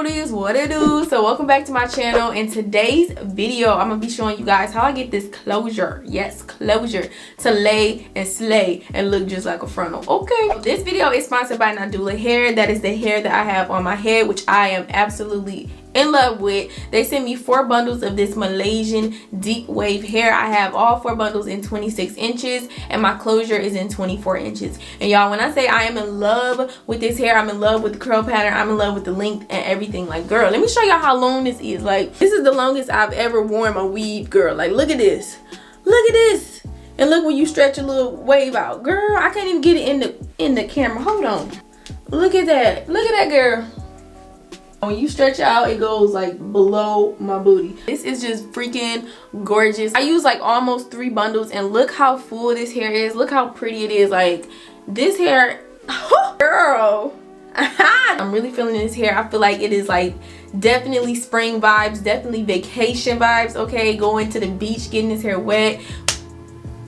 booties, what it do? So welcome back to my channel. In today's video I'm gonna be showing you guys how I get this closure, yes, closure, to lay and slay and look just like a frontal. Okay, this video is sponsored by Nadula Hair. That is the hair that I have on my head, which I am absolutely in love with. They sent me 4 bundles of this Malaysian deep wave hair. I have all 4 bundles in 26 inches and my closure is in 24 inches. And y'all, when I say I am in love with this hair, I'm in love with the curl pattern, I'm in love with the length and everything. Like, girl, let me show y'all how long this is. Like, this is the longest I've ever worn my weave, girl. Like, look at this, look at this. And look when you stretch a little wave out, girl. I can't even get it in the camera. Hold on, look at that, look at that, girl. When you stretch out, it goes like below my booty. This is just freaking gorgeous. I use like almost 3 bundles and look how full this hair is. Look how pretty it is. Like, this hair, girl. I'm really feeling this hair. I feel like it is like definitely spring vibes, definitely vacation vibes. Okay, going to the beach, getting this hair wet.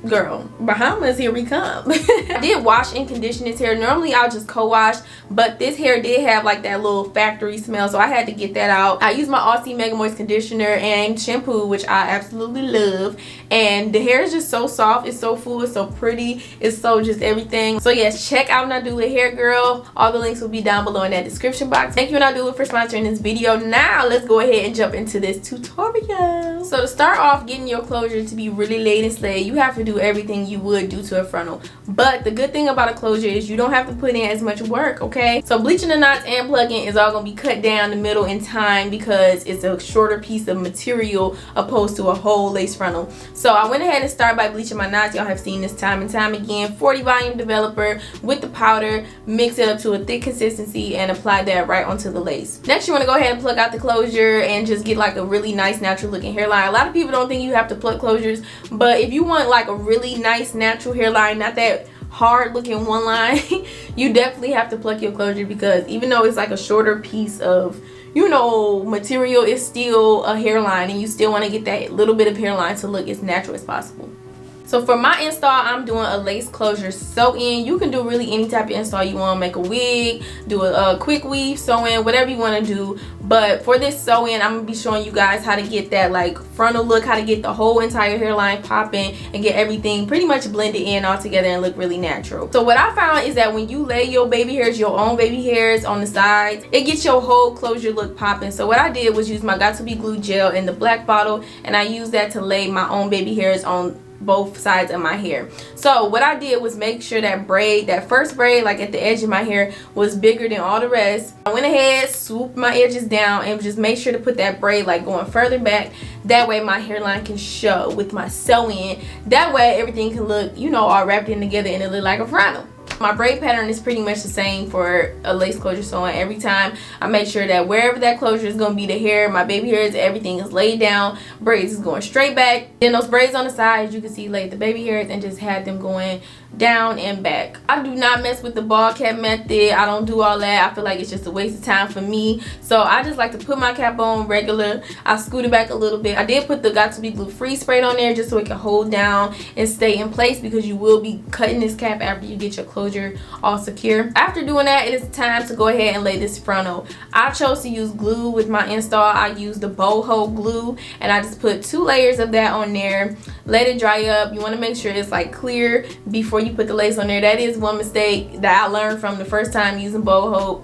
Girl, Bahamas, here we come. I did wash and condition this hair. Normally I'll just co-wash, but this hair did have like that little factory smell, so I had to get that out. I used my Aussie Mega Moist conditioner and shampoo, which I absolutely love, and the hair is just so soft, it's so full, it's so pretty, it's so just everything. So yes, check out Nadula Hair, girl. All the links will be down below in that description box. Thank you, Nadula, for sponsoring this video. Now let's go ahead and jump into this tutorial. So to start off getting your closure to be really laid and slayed, you have to do everything you would do to a frontal, but the good thing about a closure is you don't have to put in as much work. Okay, so bleaching the knots and plucking is all going to be cut down the middle in time because it's a shorter piece of material opposed to a whole lace frontal. So I went ahead and started by bleaching my knots. Y'all have seen this time and time again. 40 volume developer with the powder, mix it up to a thick consistency and apply that right onto the lace. Next, you want to go ahead and pluck out the closure and just get like a really nice natural looking hairline. A lot of people don't think you have to pluck closures, but if you want like a really nice natural hairline, not that hard looking one line, you definitely have to pluck your closure, because even though it's like a shorter piece of, you know, material, it's still a hairline and you still want to get that little bit of hairline to look as natural as possible. So for my install, I'm doing a lace closure sew-in. You can do really any type of install you want. Make a wig, do a quick weave sew-in, whatever you want to do. But for this sew-in, I'm going to be showing you guys how to get that like frontal look, how to get the whole entire hairline popping and get everything pretty much blended in all together and look really natural. So what I found is that when you lay your baby hairs, your own baby hairs on the sides, it gets your whole closure look popping. So what I did was use my Got To Be Glue gel in the black bottle, and I used that to lay my own baby hairs on both sides of my hair. So what I did was make sure that braid, that first braid like at the edge of my hair, was bigger than all the rest. I went ahead, swooped my edges down and just make sure to put that braid like going further back. That way my hairline can show with my sew-in. That way everything can look, you know, all wrapped in together and it look like a frontal. My braid pattern is pretty much the same for a lace closure sew-in. Every time I make sure that wherever that closure is going to be, the hair, my baby hairs, everything is laid down. Braids is going straight back. Then those braids on the sides, you can see laid the baby hairs and just had them going down and back. I do not mess with the ball cap method. I don't do all that. I feel like it's just a waste of time for me. So I just like to put my cap on regular. I scoot it back a little bit. I did put the Got To Be Glue free sprayed on there just so it can hold down and stay in place, because you will be cutting this cap after you get your closure all secure. After doing that, it is time to go ahead and lay this frontal. I chose to use glue with my install. I used the boho glue and I just put 2 layers of that on there. Let it dry up. You want to make sure it's like clear before you put the lace on there. That is one mistake that I learned from the first time using boho,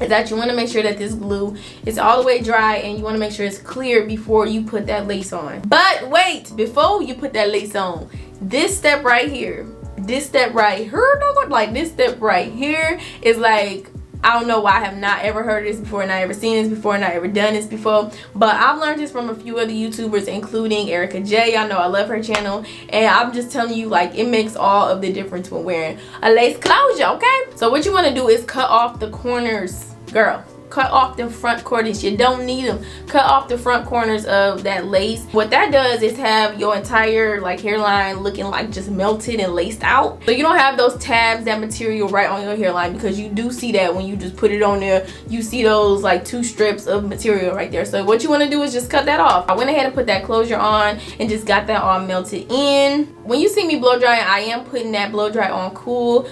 is that you want to make sure that this glue is all the way dry and you want to make sure it's clear before you put that lace on. But wait, before you put that lace on, this step right here, this step right here, like this step right here is like, I don't know why I have not ever heard this before, not ever seen this before, not ever done this before, but I've learned this from a few other YouTubers, including Erica J. Y'all know I love her channel, and I'm just telling you, like, it makes all of the difference when wearing a lace closure. Okay, so what you want to do is cut off the corners, girl. Cut off the front corners. You don't need them. Cut off the front corners of that lace. What that does is have your entire like hairline looking like just melted and laced out, so you don't have those tabs, that material right on your hairline, because you do see that when you just put it on there, you see those like 2 strips of material right there. So what you want to do is just cut that off. I went ahead and put that closure on and just got that all melted in. When you see me blow drying, I am putting that blow dry on cool.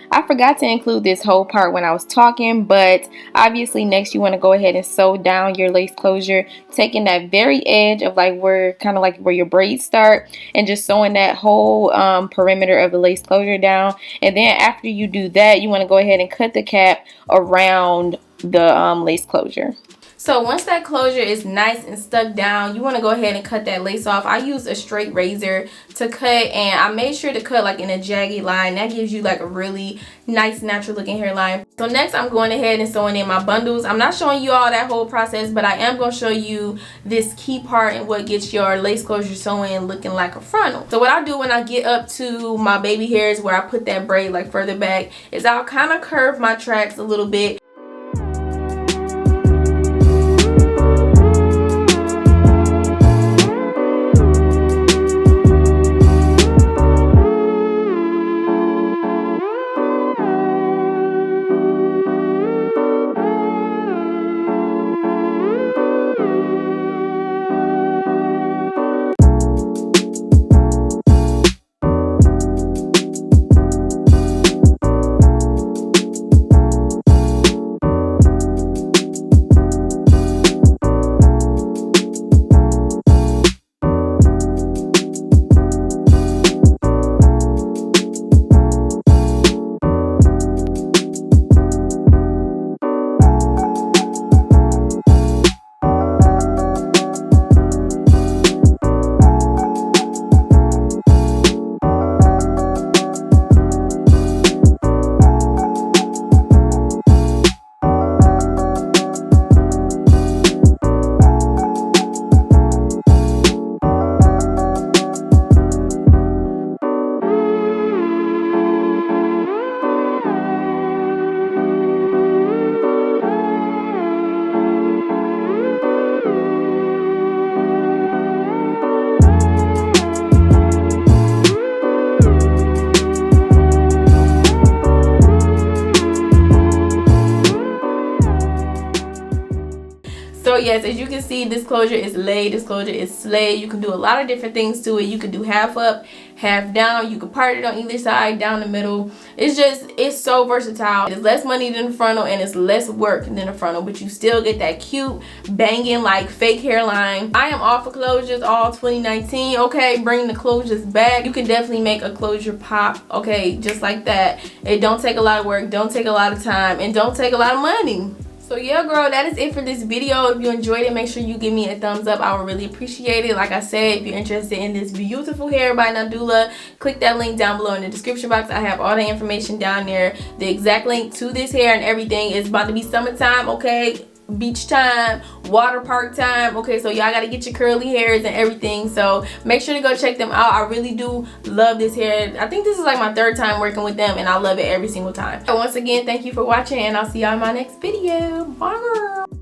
I forgot to include this whole part when I was talking, but obviously next you want to go ahead and sew down your lace closure, taking that very edge of like where kind of like where your braids start, and just sewing that whole perimeter of the lace closure down. And then after you do that, you want to go ahead and cut the cap around the lace closure. So once that closure is nice and stuck down, you want to go ahead and cut that lace off. I use a straight razor to cut, and I made sure to cut like in a jagged line. That gives you like a really nice natural looking hairline. So next I'm going ahead and sewing in my bundles. I'm not showing you all that whole process, but I am going to show you this key part and what gets your lace closure sewing looking like a frontal. So what I do when I get up to my baby hairs where I put that braid like further back is I'll kind of curve my tracks a little bit. So yes, as you can see, this closure is laid, this closure is slayed. You can do a lot of different things to it. You can do half up, half down. You can part it on either side, down the middle. It's so versatile. It's less money than the frontal and it's less work than the frontal, but you still get that cute banging like fake hairline. I am all for closures all 2019. Okay, bring the closures back. You can definitely make a closure pop, okay, just like that. It don't take a lot of work, don't take a lot of time, and don't take a lot of money. So yeah, girl, that is it for this video. If you enjoyed it, make sure you give me a thumbs up. I would really appreciate it. Like I said, if you're interested in this beautiful hair by Nadula, click that link down below in the description box. I have all the information down there. The exact link to this hair and everything. Is about to be summertime, okay? Beach time, water park time, okay? So y'all gotta get your curly hairs and everything, so make sure to go check them out. I really do love this hair. I think this is like my 3rd time working with them and I love it every single time. So once again, thank you for watching and I'll see y'all in my next video. Bye, girl.